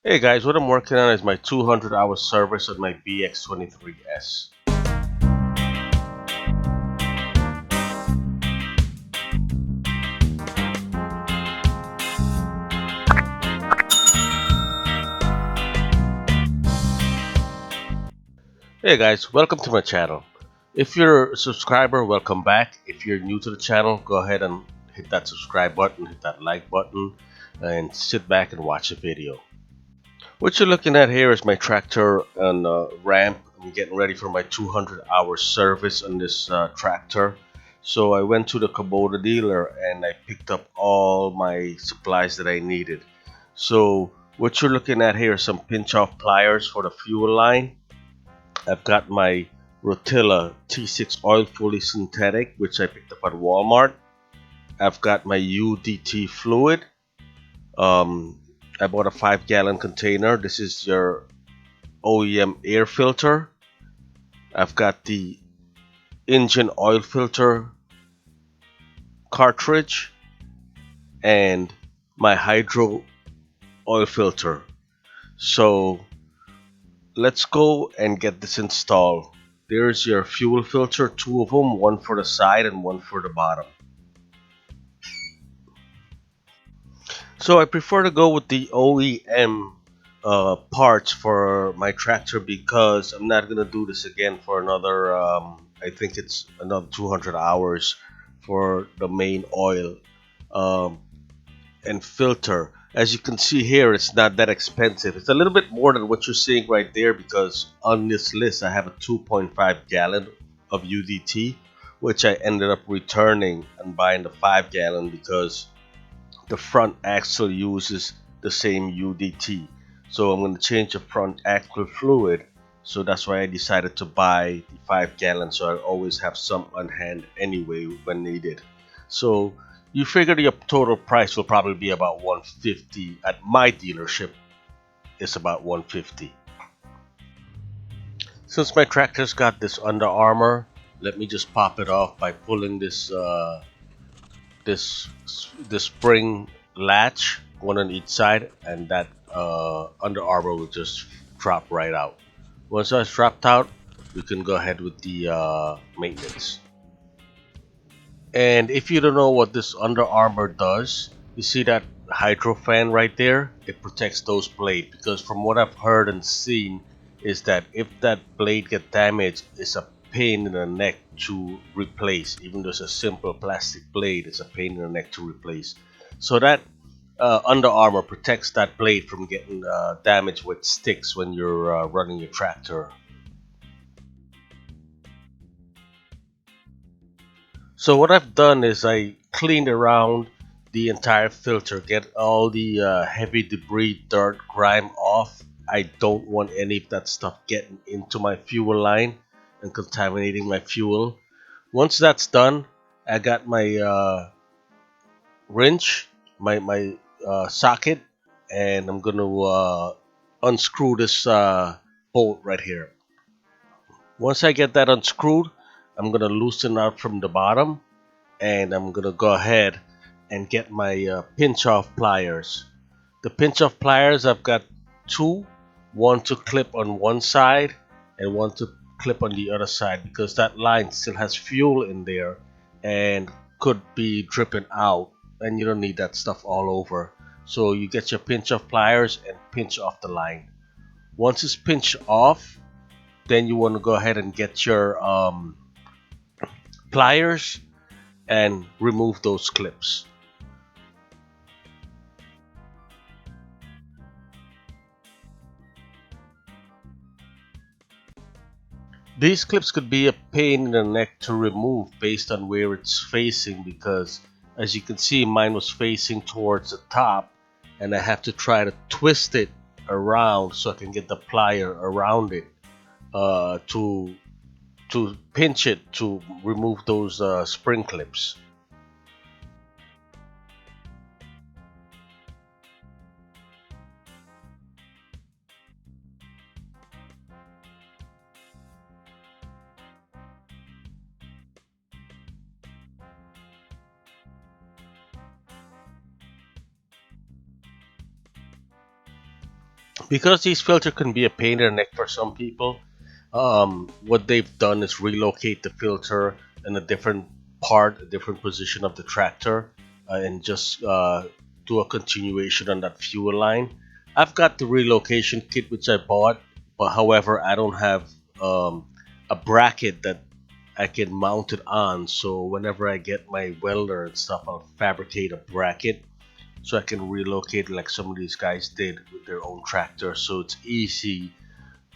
Hey guys, what I'm working on is my 200-hour service on my BX23S. Hey guys, welcome to my channel. If you're a subscriber, welcome back. If you're new to the channel, go ahead and hit that subscribe button, hit that like button, and sit back and watch the video. What you're looking at here is my tractor on ramp. I'm getting ready for my 200-hour service on this tractor. So I went to the Kubota dealer and I picked up all my supplies that I needed. So what you're looking at here is some pinch-off pliers for the fuel line. I've got my Rotilla T6 oil fully synthetic, which I picked up at Walmart. I've got my UDT fluid. Um, I bought a 5-gallon container. This is your OEM air filter. I've got the engine oil filter cartridge and my hydro oil filter. So let's go and get this installed. There's your fuel filter, two of them, one for the side and one for the bottom. So I prefer to go with the OEM parts for my tractor because I'm not gonna do this again for another I think it's another 200 hours for the main oil um, and filter. As you can see here, it's not that expensive. It's a little bit more than what you're seeing right there because on this list I have a 2.5 gallon of UDT, which I ended up returning and buying the 5-gallon because the front axle uses the same UDT. So I'm going to change the front axle fluid. So that's why I decided to buy the 5-gallon, so I always have some on hand anyway when needed. So you figure the total price will probably be about 150 at my dealership. It's about 150. Since my tractor's got this Under Armour, let me just pop it off by pulling this spring latch, one on each side, and that Under Armour will just drop right out. Once that's dropped out, we can go ahead with the maintenance. And if you don't know what this Under Armour does, you see that hydro fan right there? It protects those blades because from what I've heard and seen is that if that blade get damaged, it's a pain in the neck to replace. Even though it's a simple plastic blade, it's a pain in the neck to replace. So that Under Armour protects that blade from getting damaged with sticks when you're running your tractor. So what I've done is I cleaned around the entire filter, get all the heavy debris, dirt, grime off. I don't want any of that stuff getting into my fuel line and contaminating my fuel. Once that's done, I got my wrench, my socket, and I'm gonna unscrew this bolt right here. Once I get that unscrewed, I'm gonna loosen out from the bottom and I'm gonna go ahead and get my pinch off pliers. The pinch off pliers, I've got two, one to clip on one side and one to clip on the other side because that line still has fuel in there and could be dripping out, and you don't need that stuff all over. So you get your pinch off pliers and pinch off the line. Once it's pinched off, then you want to go ahead and get your pliers and remove those clips. These clips could be a pain in the neck to remove based on where it's facing because as you can see mine was facing towards the top and I have to try to twist it around so I can get the plier around it uh, to pinch it to remove those spring clips. Because these filters can be a pain in the neck for some people. What they've done is relocate the filter in a different part, a different position of the tractor, and just do a continuation on that fuel line. I've got the relocation kit which I bought, but however, I don't have um, a bracket that I can mount it on. So whenever I get my welder and stuff, I'll fabricate a bracket so I can relocate like some of these guys did with their own tractor. So it's easy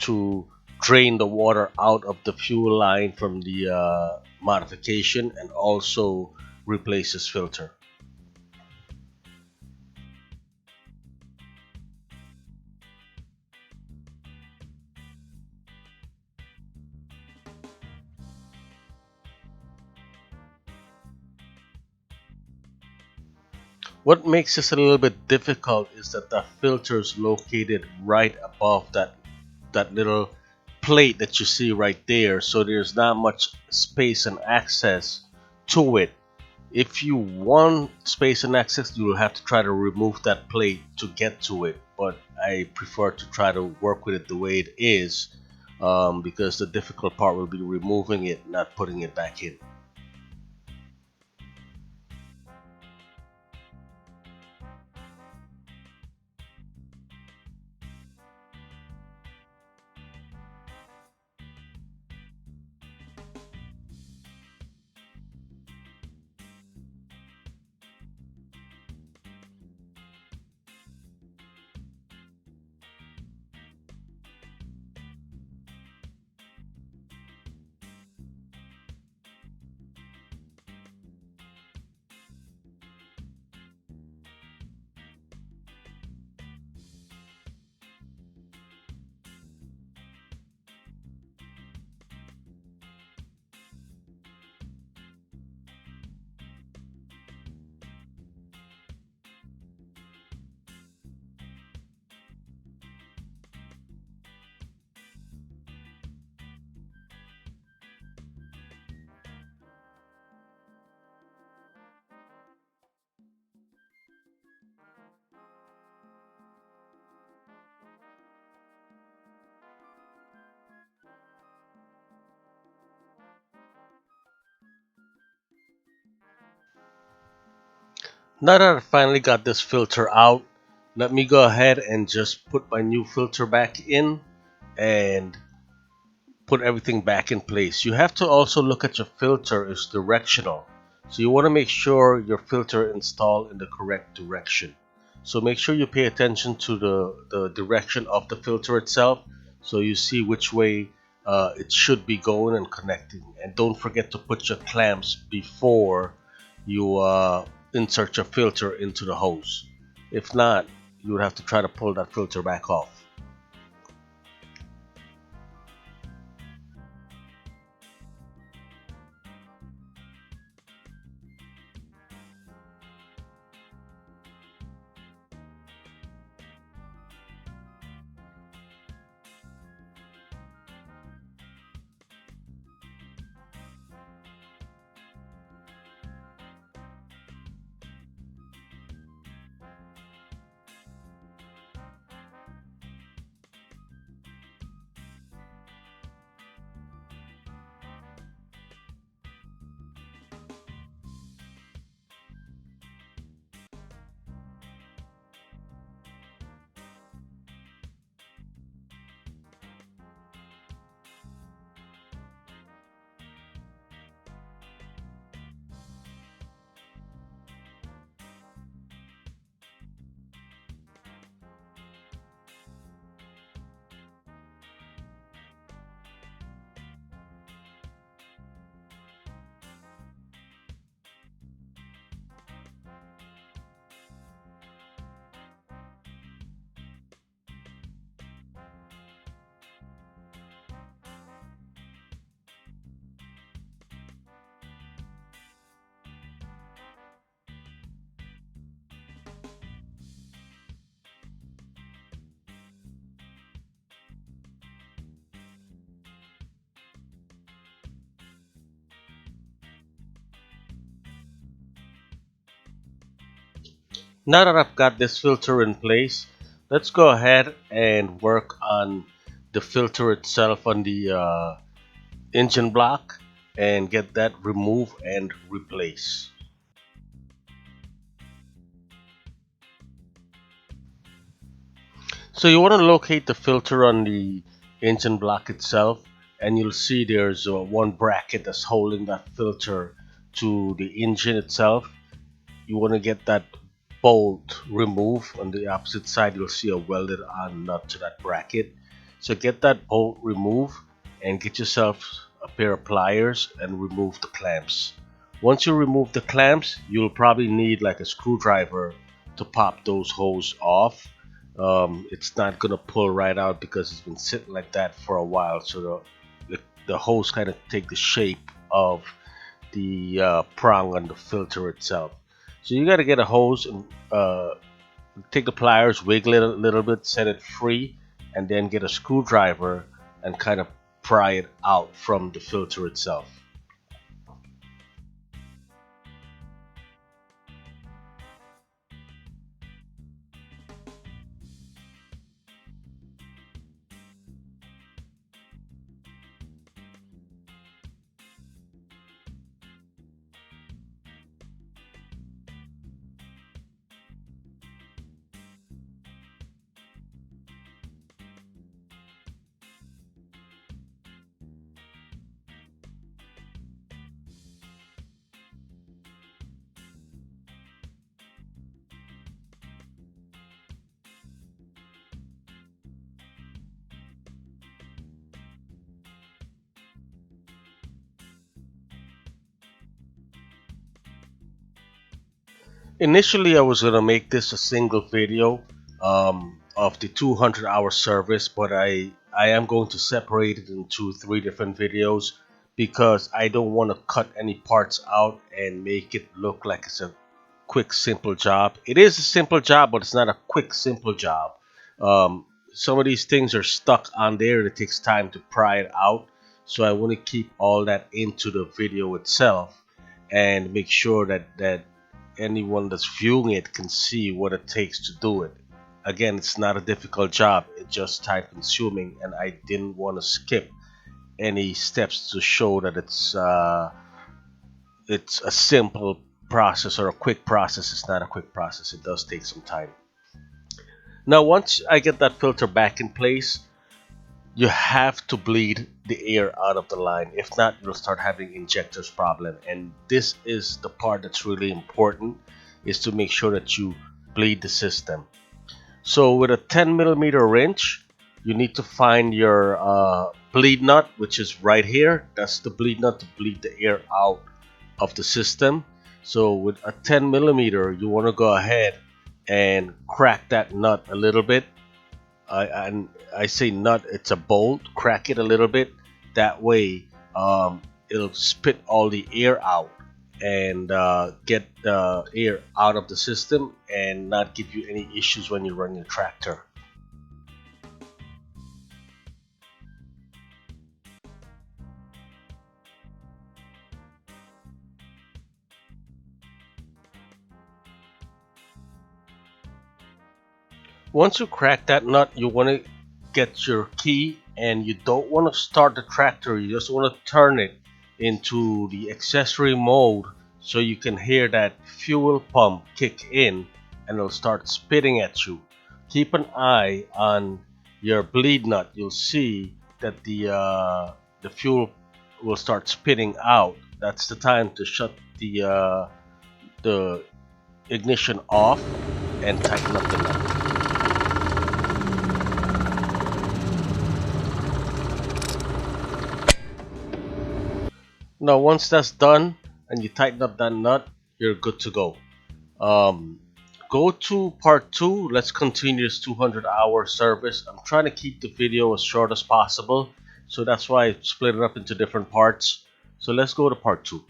to drain the water out of the fuel line from the modification and also replace this filter. What makes this a little bit difficult is that the filter is located right above that little plate that you see right there, so there's not much space and access to it. If you want space and access, you will have to try to remove that plate to get to it. But I prefer to try to work with it the way it is, because the difficult part will be removing it, not putting it back in. Now that I finally got this filter out, let me go ahead and just put my new filter back in and put everything back in place. You have to also look at your filter is directional. So you want to make sure your filter installed in the correct direction. So make sure you pay attention to the direction of the filter itself so you see which way it should be going and connecting. And don't forget to put your clamps before you insert your filter into the hose. If not, you would have to try to pull that filter back off. Now that I've got this filter in place, Let's go ahead and work on the filter itself on the engine block and get that removed and replace. So you want to locate the filter on the engine block itself, and you'll see there's one bracket that's holding that filter to the engine itself. You want to get that bolt removed. On the opposite side you'll see a welded on nut to that bracket. So get that bolt removed and get yourself a pair of pliers and remove the clamps. Once you remove the clamps, you'll probably need like a screwdriver to pop those holes off. It's not gonna pull right out because it's been sitting like that for a while, so the holes kind of take the shape of the prong on the filter itself. So you got to get a hose and take the pliers, wiggle it a little bit, set it free, and then get a screwdriver and kind of pry it out from the filter itself. Initially, I was gonna make this a single video of the 200-hour service, but I am going to separate it into three different videos because I don't want to cut any parts out and make it look like it's a quick, simple job. It is a simple job, but it's not a quick, simple job. Some of these things are stuck on there and it takes time to pry it out. So I want to keep all that into the video itself and make sure that anyone that's viewing it can see what it takes to do it. Again, it's not a difficult job, it's just time consuming, and I didn't want to skip any steps to show that it's a simple process or a quick process. It's not a quick process, it does take some time. Now once I get that filter back in place, you have to bleed the air out of the line. If not, you'll start having injectors problem, and this is the part that's really important, is to make sure that you bleed the system. So with a 10mm wrench, you need to find your bleed nut, which is right here. That's the bleed nut to bleed the air out of the system. So with a 10mm, you want to go ahead and crack that nut a little bit. And I say nut, it's a bolt. Crack it a little bit. That way, it'll spit all the air out and get the air out of the system and not give you any issues when you run your tractor. Once you crack that nut, you want to get your key, and you don't want to start the tractor, you just want to turn it into the accessory mode so you can hear that fuel pump kick in and it'll start spitting at you. Keep an eye on your bleed nut. You'll see that the fuel will start spitting out. That's the time to shut the ignition off and tighten up the nut. Now once that's done and you tighten up that nut, you're good to go. Go to part 2. Let's continue this 200-hour service. I'm trying to keep the video as short as possible, so that's why I split it up into different parts. So let's go to part 2.